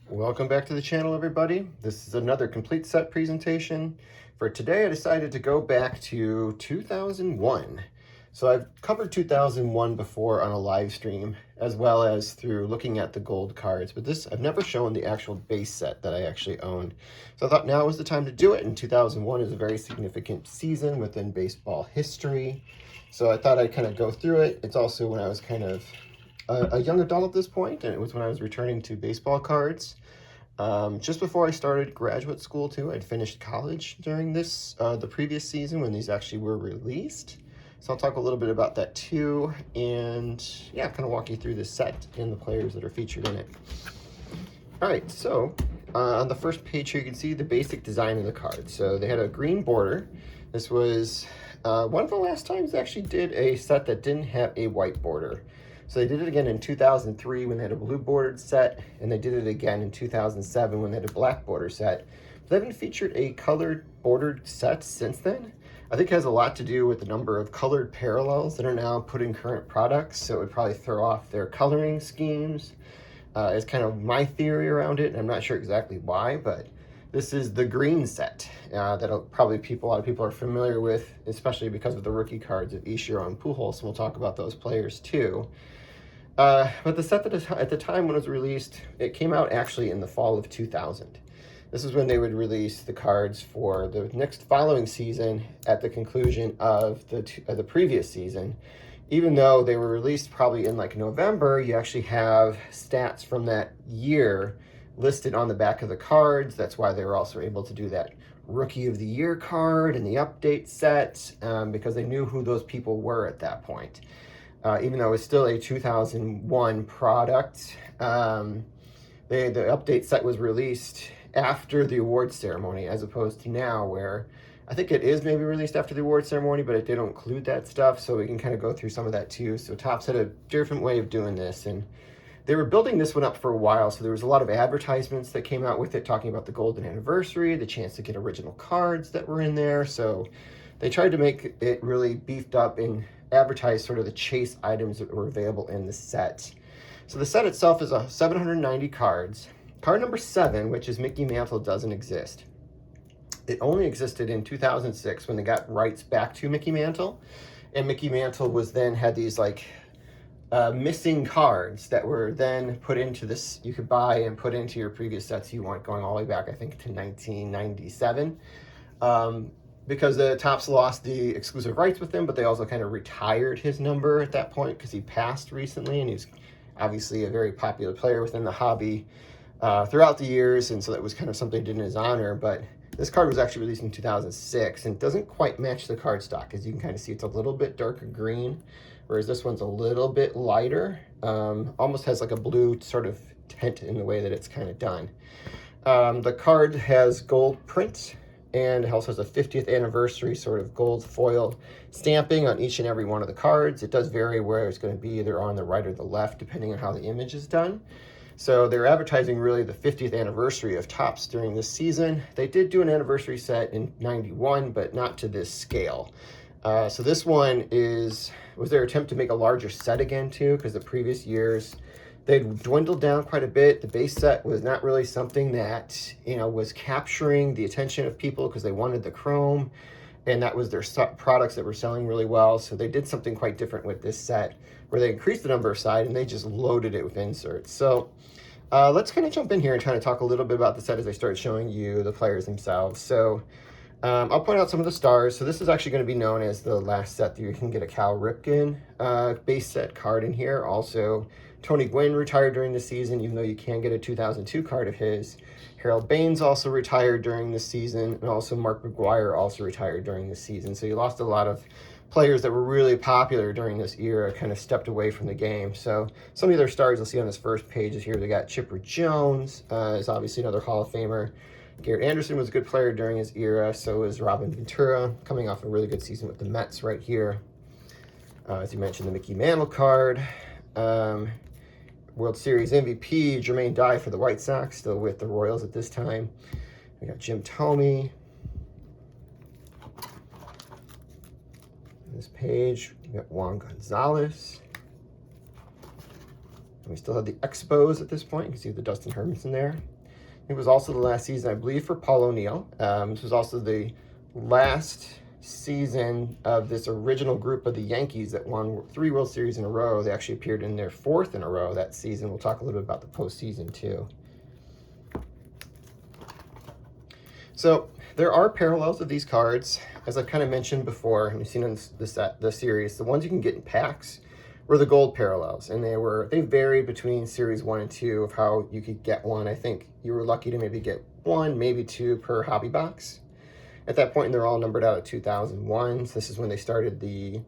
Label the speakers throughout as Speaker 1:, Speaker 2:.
Speaker 1: Welcome back to the channel, everybody. This is another complete set presentation. For today, I decided to go back to 2001. So I've covered 2001 before on a live stream, as well as through looking at the gold cards, but I've never shown the actual base set that I actually own. So I thought now was the time to do it, and 2001 is a very significant season within baseball history. So I thought I'd kind of go through it. It's also when I was kind of a young adult at this point, and it was when I was returning to baseball cards. Just before I started graduate school too. I'd finished college during the previous season when these actually were released. So I'll talk a little bit about that too, and yeah, kind of walk you through the set and the players that are featured in it. All right, so on the first page here, you can see the basic design of the card. So they had a green border. This was one of the last times they actually did a set that didn't have a white border. So they did it again in 2003 when they had a blue bordered set, and they did it again in 2007 when they had a black border set. They haven't featured a colored bordered set since then. I think it has a lot to do with the number of colored parallels that are now put in current products, so it would probably throw off their coloring schemes. It's kind of my theory around it, and I'm not sure exactly why, but this is the green set that probably a lot of people are familiar with, especially because of the rookie cards of Ichiro and Pujols, and we'll talk about those players too. But the set that at the time when it was released, it came out actually in the fall of 2000. This is when they would release the cards for the next following season at the conclusion of the previous season. Even though they were released probably in like November, you actually have stats from that year listed on the back of the cards. That's why they were also able to do that Rookie of the Year card and the update set, because they knew who those people were at that point. Even though it's still a 2001 product, the update set was released after the awards ceremony, as opposed to now where I think it is maybe released after the awards ceremony, but they don't include that stuff, so we can kind of go through some of that too. So Topps had a different way of doing this, and they were building this one up for a while, so there was a lot of advertisements that came out with it talking about the golden anniversary, the chance to get original cards that were in there. So they tried to make it really beefed up and advertise sort of the chase items that were available in the set. So the set itself is 790 cards. Card number 7, which is Mickey Mantle, doesn't exist. It only existed in 2006 when they got rights back to Mickey Mantle, and Mickey Mantle was then had these like missing cards that were then put into this, you could buy and put into your previous sets you want, going all the way back I think to 1997. Because the Topps lost the exclusive rights with him, but they also kind of retired his number at that point because he passed recently, and he's obviously a very popular player within the hobby throughout the years, and so that was kind of something in his honor. But this card was actually released in 2006, and it doesn't quite match the card stock. As you can kind of see, it's a little bit darker green, whereas this one's a little bit lighter, almost has like a blue sort of tint in the way that it's kind of done. The card has gold print, and it also has a 50th anniversary sort of gold foil stamping on each and every one of the cards. It does vary where it's going to be, either on the right or the left, depending on how the image is done. So they're advertising really the 50th anniversary of Topps during this season. They did do an anniversary set in 91, but not to this scale. So this one was their attempt to make a larger set again too, because the previous years they'd dwindled down quite a bit. The base set was not really something that, was capturing the attention of people because they wanted the chrome, and that was their products that were selling really well. So they did something quite different with this set where they increased the number of sides and they just loaded it with inserts. So let's kind of jump in here and try to talk a little bit about the set as I start showing you the players themselves. So I'll point out some of the stars. So this is actually going to be known as the last set that you can get a Cal Ripken base set card in here. Also, Tony Gwynn retired during the season, even though you can get a 2002 card of his. Harold Baines also retired during the season, and also Mark McGwire also retired during the season. So you lost a lot of players that were really popular during this era, kind of stepped away from the game. So some of their stars you'll see on this first page is here. They got Chipper Jones, is obviously another Hall of Famer. Garrett Anderson was a good player during his era. So was Robin Ventura, coming off a really good season with the Mets right here. As you mentioned, the Mickey Mantle card. World Series MVP, Jermaine Dye for the White Sox, still with the Royals at this time. We got Jim Thome. On this page, we got Juan Gonzalez. And we still have the Expos at this point. You can see the Dustin Hermanson there. It was also the last season, I believe, for Paul O'Neill. This was also the last season of this original group of the Yankees that won 3 World Series in a row. They actually appeared in their 4th in a row that season. We'll talk a little bit about the postseason too. So there are parallels of these cards. As I've kind of mentioned before, and you've seen in the series, the ones you can get in packs were the gold parallels, and they varied between series 1 and 2 of how you could get one. I think you were lucky to maybe get 1, maybe 2 per hobby box. At that point, they're all numbered out at 2001. So this is when they started the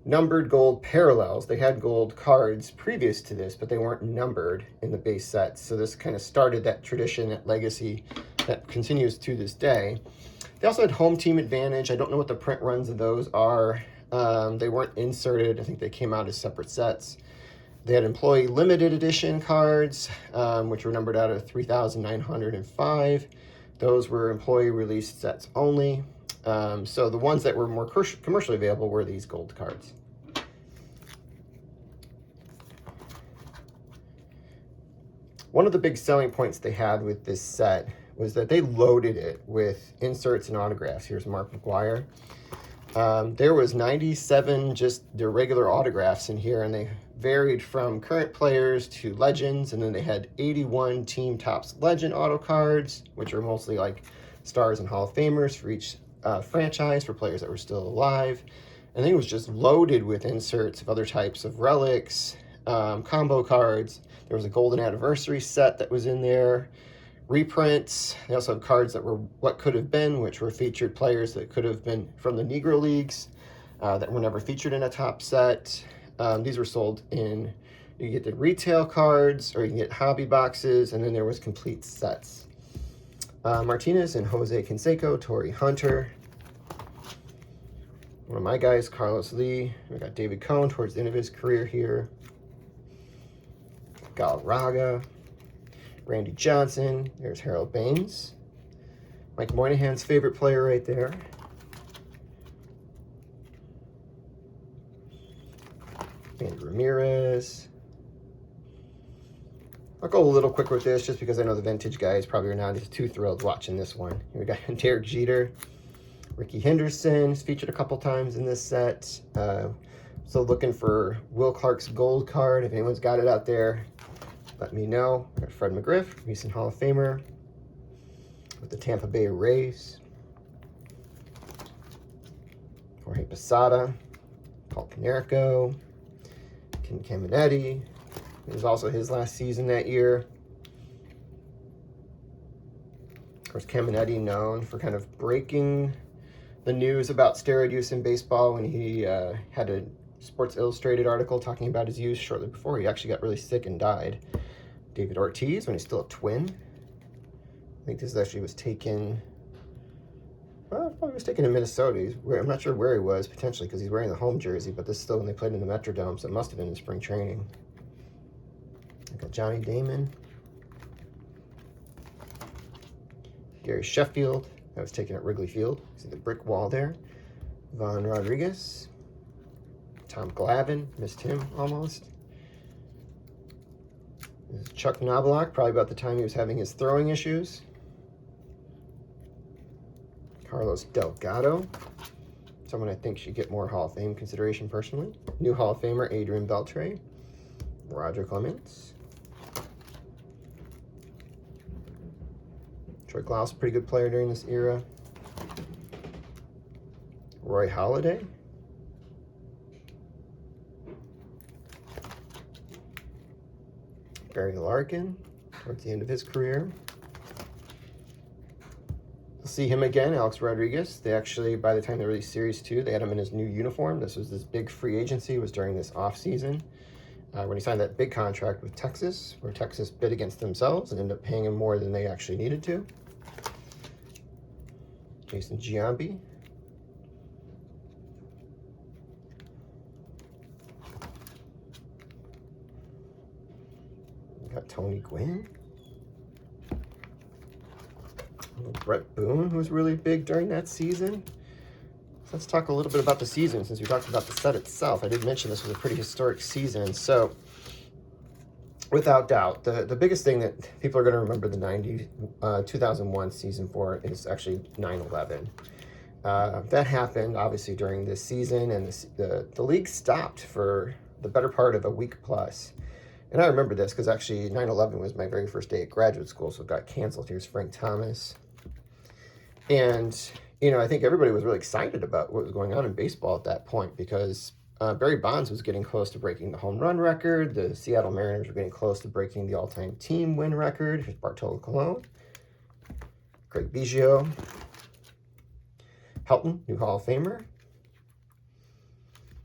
Speaker 1: numbered gold parallels. They had gold cards previous to this, but they weren't numbered in the base sets. So this kind of started that tradition, that legacy that continues to this day. They also had home team advantage. I don't know what the print runs of those are. They weren't inserted. I think they came out as separate sets. They had employee limited edition cards, which were numbered out at 3,905. Those were employee released sets only. So the ones that were more commercially available were these gold cards. One of the big selling points they had with this set was that they loaded it with inserts and autographs. Here's Mark McGwire. There was 97 just their regular autographs in here, and they varied from current players to legends, and then they had 81 Team Topps Legend auto cards, which are mostly like stars and Hall of Famers for each franchise for players that were still alive. And then it was just loaded with inserts of other types of relics, combo cards. There was a golden anniversary set that was in there, reprints. They also have cards that were what could have been, which were featured players that could have been from the Negro Leagues that were never featured in a top set. These were sold in, you get the retail cards, or you can get hobby boxes, and then there was complete sets. Martinez and Jose Canseco, Torrey Hunter. One of my guys, Carlos Lee. We got David Cohn towards the end of his career here. Galarraga. Randy Johnson. There's Harold Baines. Mike Moynihan's favorite player right there. Andy Ramirez. I'll go a little quick with this just because I know the vintage guys probably are not too thrilled watching this one. Here we got Derek Jeter. Ricky Henderson is featured a couple times in this set. So looking for Will Clark's gold card. If anyone's got it out there, let me know. Got Fred McGriff, recent Hall of Famer with the Tampa Bay Rays. Jorge Posada, Paul Canerico, Ken Caminetti. It was also his last season that year. Of course, Caminetti known for kind of breaking the news about steroid use in baseball when he had a Sports Illustrated article talking about his use shortly before he actually got really sick and died. David Ortiz, when he's still a Twin. I think this actually was taken, well, probably was taken in Minnesota. I'm not sure where he was, potentially, because he's wearing the home jersey, but this is still when they played in the Metrodome, so it must have been in spring training. I got Johnny Damon. Gary Sheffield, that was taken at Wrigley Field. See the brick wall there. Von Rodriguez. Tom Glavine, missed him almost. This is Chuck Knobloch, probably about the time he was having his throwing issues. Carlos Delgado, someone I think should get more Hall of Fame consideration personally. New Hall of Famer Adrian Beltre. Roger Clemens. Troy Glaus, pretty good player during this era. Roy Halladay. Barry Larkin, towards the end of his career. We'll see him again, Alex Rodriguez. They actually, by the time they released Series 2, they had him in his new uniform. This was this big free agency. It was during this off-season when he signed that big contract with Texas, where Texas bid against themselves and ended up paying him more than they actually needed to. Jason Giambi. We got Tony Gwynn. Brett Boone, who was really big during that season. So let's talk a little bit about the season, since we talked about the set itself. I did mention this was a pretty historic season. So without doubt, the biggest thing that people are going to remember the 2001 season for is actually 9/11. That happened obviously during this season, and the league stopped for the better part of a week plus. And I remember this because actually 9/11 was my very first day at graduate school, so it got canceled. Here's Frank Thomas. And, I think everybody was really excited about what was going on in baseball at that point because Barry Bonds was getting close to breaking the home run record. The Seattle Mariners were getting close to breaking the all-time team win record. Here's Bartolo Colon. Craig Biggio. Helton, new Hall of Famer.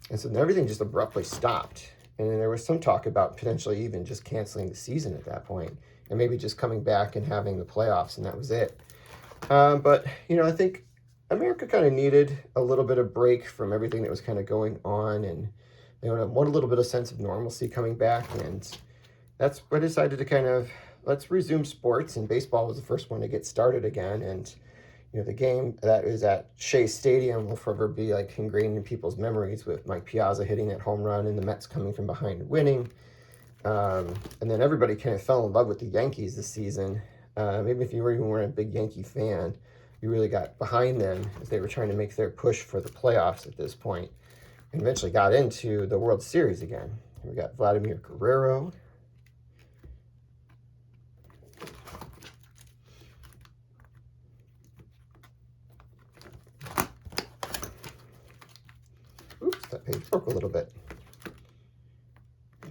Speaker 1: And so everything just abruptly stopped. And then there was some talk about potentially even just canceling the season at that point and maybe just coming back and having the playoffs, and that was it. But, I think America kind of needed a little bit of break from everything that was kind of going on, and they want a little bit of sense of normalcy coming back, and that's why I decided to kind of, let's resume sports, and baseball was the first one to get started again, and, the game that is at Shea Stadium will forever be like ingrained in people's memories with Mike Piazza hitting that home run and the Mets coming from behind and winning. And then everybody kind of fell in love with the Yankees this season. Maybe if you weren't a big Yankee fan, you really got behind them as they were trying to make their push for the playoffs at this point, and eventually got into the World Series again. We got Vladimir Guerrero. Oops, that page broke a little bit.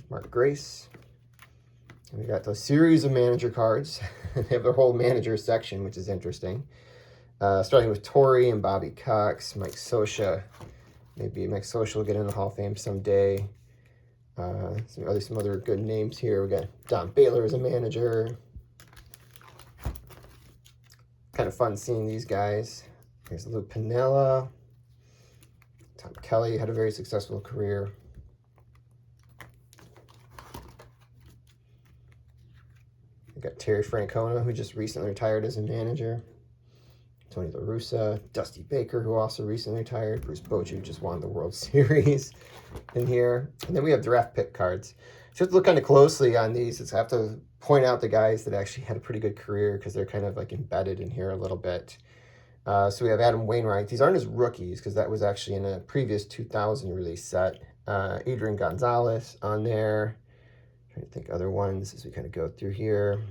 Speaker 1: Mark Grace. And we got those series of manager cards. They have their whole manager section, which is interesting. Starting with Torrey and Bobby Cox, Mike Scioscia. Maybe Mike Scioscia will get in the Hall of Fame someday. Some other good names here. We got Don Baylor as a manager. Kind of fun seeing these guys. Here's Lou Piniella. Tom Kelly had a very successful career. We got Terry Francona, who just recently retired as a manager. Tony La Russa, Dusty Baker, who also recently retired. Bruce Bochy just won the World Series in here. And then we have draft pick cards. So you have to look kind of closely on these. I have to point out the guys that actually had a pretty good career because they're kind of like embedded in here a little bit. So we have Adam Wainwright. These aren't his rookies because that was actually in a previous 2000 release set. Adrian Gonzalez on there. Trying to think other ones as we kind of go through here.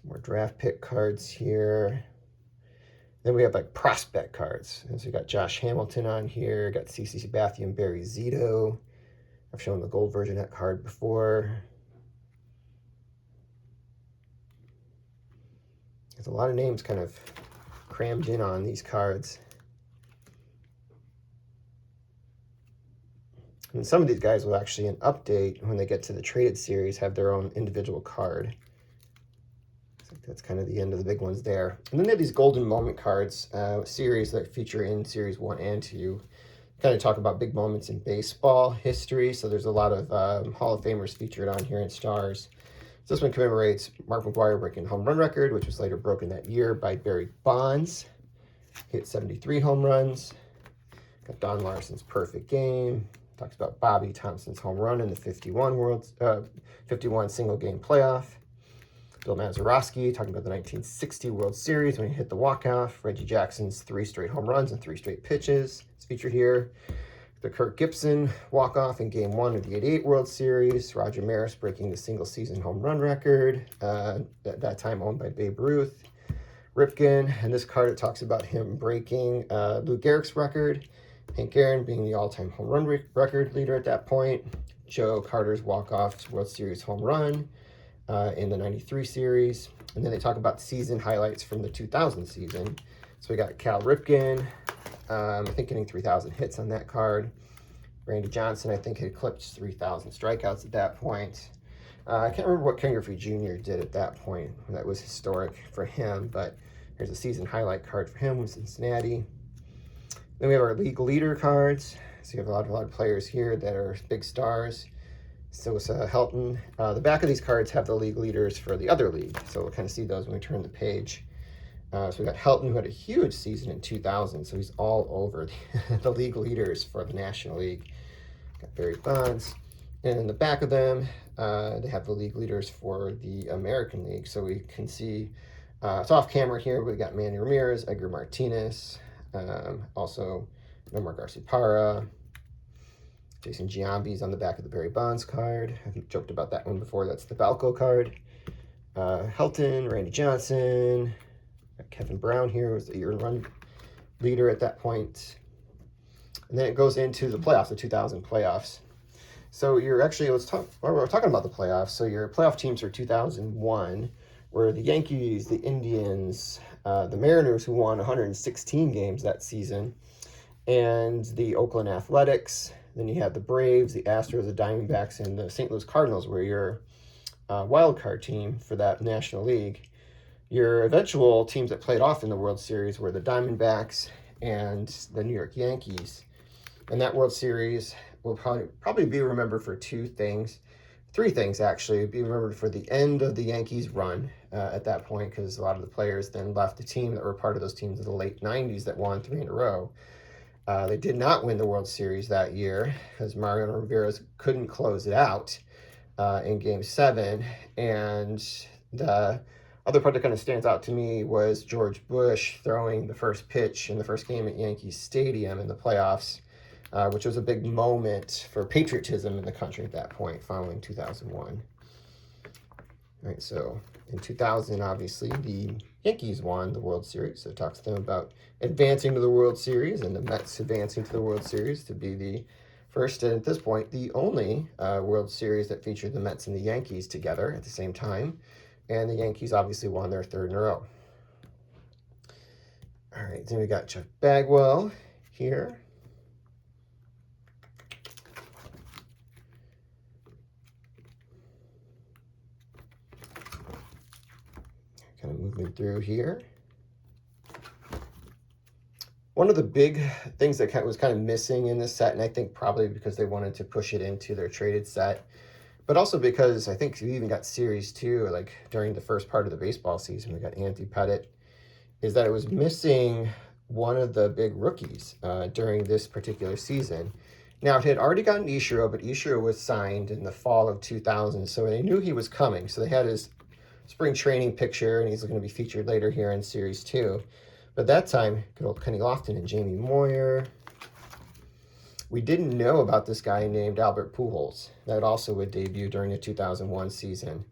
Speaker 1: More draft pick cards here. Then we have like prospect cards. And so we got Josh Hamilton on here. Got CC Sabathia, Barry Zito. I've shown the gold version of that card before. There's a lot of names kind of crammed in on these cards. And some of these guys will actually, in update, when they get to the traded series, have their own individual card. That's kind of the end of the big ones there. And then they have these golden moment cards, series that feature in series 1 and 2. Kind of talk about big moments in baseball history. So there's a lot of Hall of Famers featured on here in stars. So this one commemorates Mark McGwire breaking the home run record, which was later broken that year by Barry Bonds. He hit 73 home runs. Got Don Larson's perfect game. Talks about Bobby Thompson's home run in the 51 single game playoff. Bill Mazeroski talking about the 1960 World Series when he hit the walk-off. Reggie Jackson's 3 straight home runs and 3 straight pitches is featured here. The Kirk Gibson walk-off in Game 1 of the 88 World Series. Roger Maris breaking the single-season home run record, at that time owned by Babe Ruth. Ripken, and this card, it talks about him breaking Lou Gehrig's record. Hank Aaron being the all-time home run record leader at that point. Joe Carter's walk-off World Series home run in the 93 series. And then they talk about season highlights from the 2000 season. So we got Cal Ripken, I think getting 3,000 hits on that card. Randy Johnson, I think, had eclipsed 3,000 strikeouts at that point. I can't remember what Ken Griffey Jr. did at that point. That was historic for him, but here's a season highlight card for him with Cincinnati. Then we have our league leader cards. So you have a lot of players here that are big stars. So it's Helton. The back of these cards have the league leaders for the other league. So we'll kind of see those when we turn the page. So we got Helton, who had a huge season in 2000. So he's all over the league leaders for the National League. Barry Bonds. And in the back of them, they have the league leaders for the American League. So we can see, it's off camera here, we got Manny Ramirez, Edgar Martinez, also Nomar Garciaparra, Jason Giambi's on the back of the Barry Bonds card. I've joked about that one before. That's the Balco card. Helton, Randy Johnson, Kevin Brown here was the earned run leader at that point. And then it goes into the playoffs, the 2000 playoffs. So you're actually, we're talking about the playoffs. So your playoff teams for 2001 were the Yankees, the Indians, the Mariners, who won 116 games that season, and the Oakland Athletics. Then you had the Braves, the Astros, the Diamondbacks, and the St. Louis Cardinals were your wild card team for that National League. Your eventual teams that played off in the World Series were the Diamondbacks and the New York Yankees. And that World Series will probably be remembered for three things actually. Be remembered for the end of the Yankees run at that point, because a lot of the players then left the team that were part of those teams in the late 90s that won 3 in a row. They did not win the World Series that year because Mariano Rivera couldn't close it out in Game 7. And the other part that kind of stands out to me was George Bush throwing the first pitch in the first game at Yankee Stadium in the playoffs, which was a big moment for patriotism in the country at that point following 2001. All right, so in 2000, obviously, the Yankees won the World Series. So it talks to them about advancing to the World Series and the Mets advancing to the World Series to be the first, and at this point, the only World Series that featured the Mets and the Yankees together at the same time. And the Yankees obviously won their 3rd in a row. All right, then we got Jeff Bagwell here. Kind of moving through here. One of the big things that was kind of missing in this set, and I think probably because they wanted to push it into their traded set, but also because I think we even got Series 2, like during the first part of the baseball season, we got Anthony Pettit, is that it was missing one of the big rookies during this particular season. Now, it had already gotten Ichiro, but Ichiro was signed in the fall of 2000, so they knew he was coming. So they had his spring training picture, and he's going to be featured later here in Series 2. But that time, good old Kenny Lofton and Jamie Moyer. We didn't know about this guy named Albert Pujols that also would debut during the 2001 season.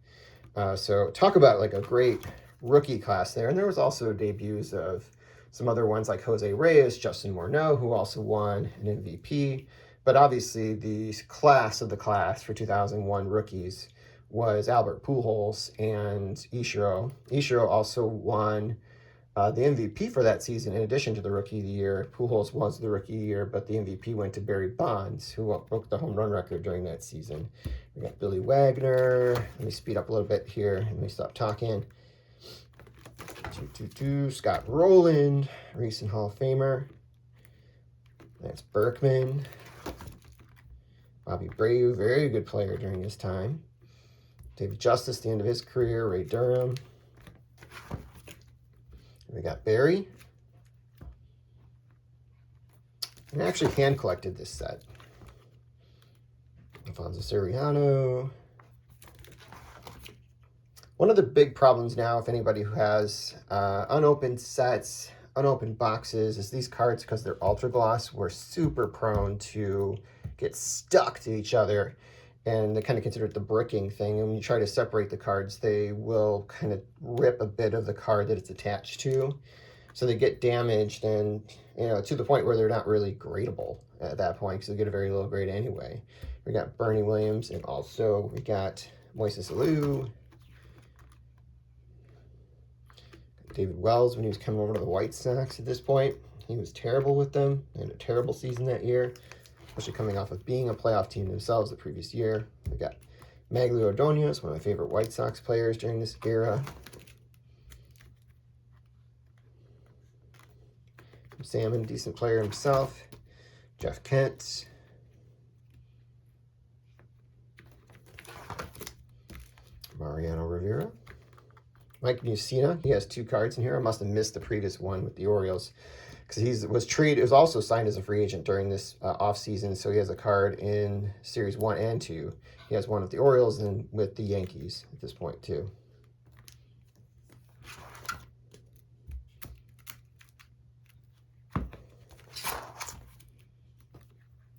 Speaker 1: So talk about like a great rookie class there. And there was also debuts of some other ones like Jose Reyes, Justin Morneau, who also won an MVP. But obviously the class of the class for 2001 rookies was Albert Pujols and Ichiro. Ichiro also won the MVP for that season, in addition to the Rookie of the Year. Pujols was the Rookie of the Year, but the MVP went to Barry Bonds, who broke the home run record during that season. We got Billy Wagner. Let me speed up a little bit here. Let me stop talking. Scott Rowland, recent Hall of Famer. That's Berkman. Bobby Brave, very good player during his time. David Justice, the end of his career. Ray Durham. We got Barry. And I actually hand collected this set. Alfonso Soriano. One of the big problems now, if anybody who has unopened sets, unopened boxes, is these cards, because they're ultra gloss, were super prone to get stuck to each other. And they kind of consider it the bricking thing. And when you try to separate the cards, they will kind of rip a bit of the card that it's attached to. So they get damaged, and to the point where they're not really gradable at that point, because they get a very low grade anyway. We got Bernie Williams, and also we got Moises Alou. David Wells, when he was coming over to the White Sox at this point. He was terrible with them. They had a terrible season that year, especially coming off of being a playoff team themselves the previous year. We got Maglio Ordonez, one of my favorite White Sox players during this era. Salmon, decent player himself. Jeff Kent. Mariano Rivera. Mike Mussina, he has 2 cards in here. I must have missed the previous one with the Orioles, because he was traded. It was also signed as a free agent during this offseason, so he has a card in Series 1 and 2. He has one with the Orioles and with the Yankees at this point, too.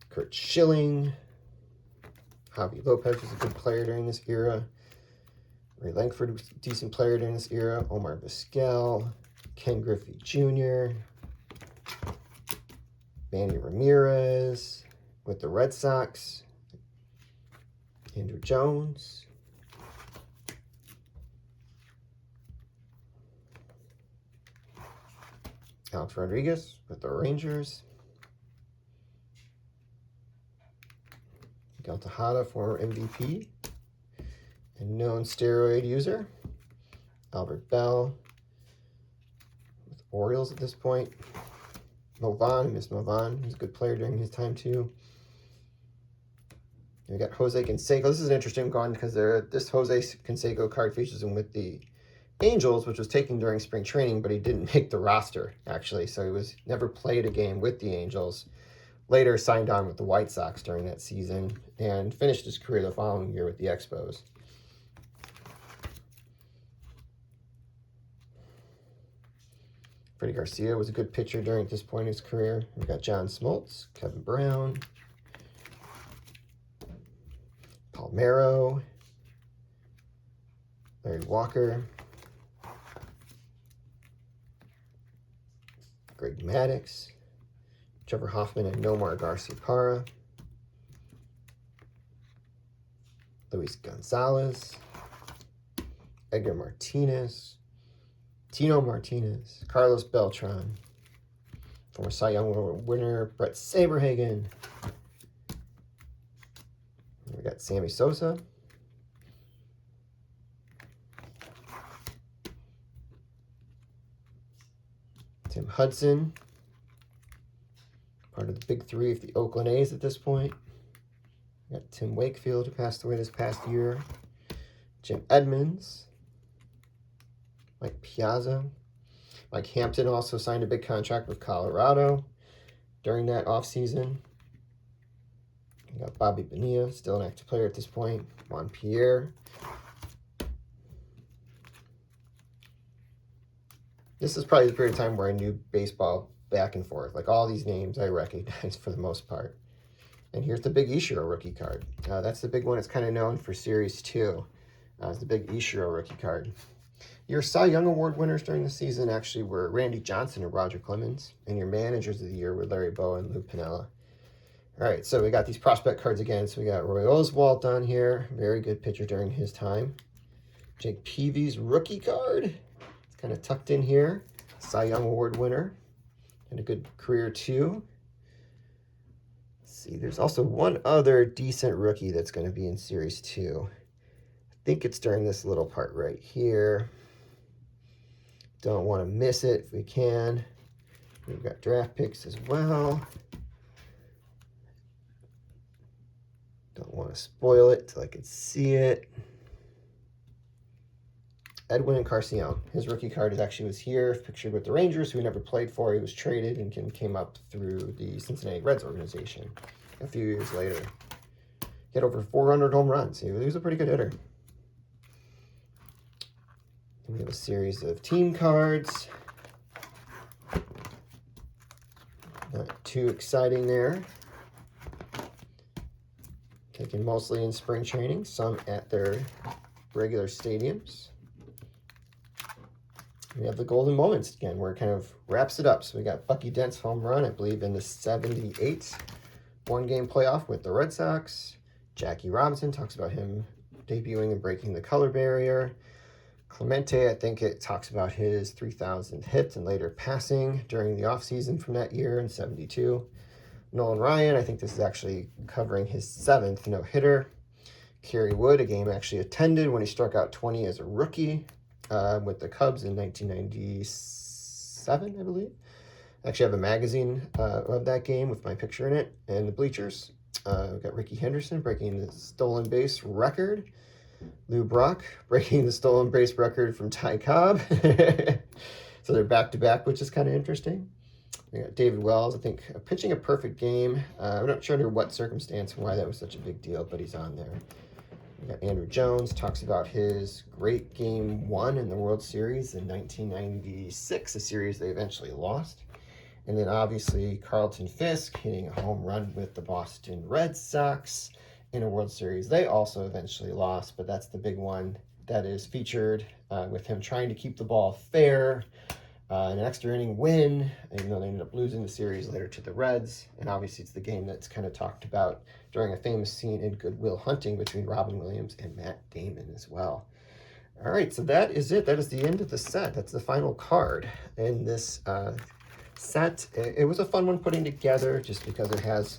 Speaker 1: Kurt Schilling. Javi Lopez was a good player during this era. Ray Langford was a decent player during this era. Omar Vizquel. Ken Griffey Jr. Manny Ramirez with the Red Sox. Andrew Jones. Alex Rodriguez with the Rangers. Miguel Tejada, former MVP and known steroid user. Albert Bell with Orioles at this point. Mo Vaughn, Miss Mo Vaughn, he's a good player during his time too. We got Jose Canseco. This is an interesting one because this Jose Canseco card features him with the Angels, which was taken during spring training, but he didn't make the roster, actually. So he was never played a game with the Angels. Later signed on with the White Sox during that season and finished his career the following year with the Expos. Freddie Garcia was a good pitcher during this point in his career. We got John Smoltz, Kevin Brown, Palmeiro, Larry Walker, Greg Maddux, Trevor Hoffman, and Nomar Garciaparra, Luis Gonzalez, Edgar Martinez, Tino Martinez, Carlos Beltran, former Cy Young Award winner Brett Saberhagen. We got Sammy Sosa, Tim Hudson, part of the big three of the Oakland A's at this point. We got Tim Wakefield, who passed away this past year. Jim Edmonds. Mike Piazza. Mike Hampton also signed a big contract with Colorado during that offseason. We got Bobby Bonilla, still an active player at this point. Juan Pierre. This is probably the period of time where I knew baseball back and forth. Like all these names I recognize for the most part. And here's the big Ichiro rookie card. That's the big one. It's kind of known for Series 2. It's the big Ichiro rookie card. Your Cy Young Award winners during the season actually were Randy Johnson and Roger Clemens. And your managers of the year were Larry Bowa and Lou Piniella. All right, so we got these prospect cards again. So we got Roy Oswalt on here. Very good pitcher during his time. Jake Peavy's rookie card. It's kind of tucked in here. Cy Young Award winner. And a good career too. Let's see, there's also one other decent rookie that's going to be in Series 2. I think it's during this little part right here. Don't want to miss it if we can. We've got draft picks as well. Don't want to spoil it till I can see it. Edwin Encarnacion. His rookie card was here, pictured with the Rangers, who he never played for. He was traded and came up through the Cincinnati Reds organization a few years later. He had over 400 home runs. He was a pretty good hitter. And we have a series of team cards. Not too exciting there. Taken mostly in spring training, some at their regular stadiums. We have the golden moments again, where it kind of wraps it up. So we got Bucky Dent's home run, I believe, in the 78 one-game playoff with the Red Sox. Jackie Robinson talks about him debuting and breaking the color barrier. Clemente, I think it talks about his 3,000th hit and later passing during the offseason from that year in 72. Nolan Ryan, I think this is actually covering his 7th no-hitter. Kerry Wood, a game actually attended when he struck out 20 as a rookie with the Cubs in 1997, I believe. I actually have a magazine of that game with my picture in it and the bleachers. We've got Ricky Henderson breaking the stolen base record. Lou Brock breaking the stolen base record from Ty Cobb. So they're back-to-back, which is kind of interesting. We got David Wells, I think, pitching a perfect game. I'm not sure under what circumstance and why that was such a big deal, but he's on there. We got Andrew Jones, talks about his great game 1 in the World Series in 1996, a series they eventually lost. And then obviously Carlton Fisk hitting a home run with the Boston Red Sox in a World Series they also eventually lost, but that's the big one that is featured with him trying to keep the ball fair. An extra inning win, even though they ended up losing the series later to the Reds. And obviously it's the game that's kind of talked about during a famous scene in Good Will Hunting between Robin Williams and Matt Damon as well. All right, so that is it. That is the end of the set. That's the final card in this set. It was a fun one putting together just because it has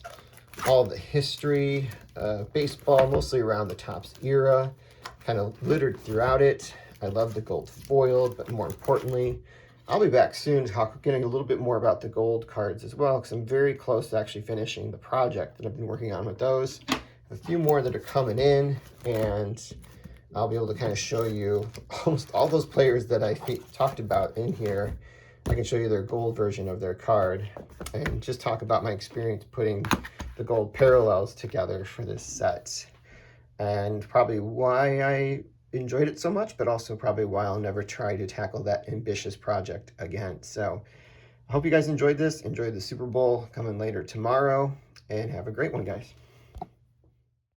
Speaker 1: all the history of baseball, mostly around the Topps era, kind of littered throughout it. I love the gold foiled, but more importantly, I'll be back soon getting a little bit more about the gold cards as well, because I'm very close to actually finishing the project that I've been working on with those. A few more that are coming in, and I'll be able to kind of show you almost all those players that I talked about in here. I can show you their gold version of their card and just talk about my experience putting the gold parallels together for this set, and probably why I enjoyed it so much, but also probably why I'll never try to tackle that ambitious project again. So I hope you guys enjoyed this. Enjoy the Super Bowl coming later tomorrow, and have a great one, guys.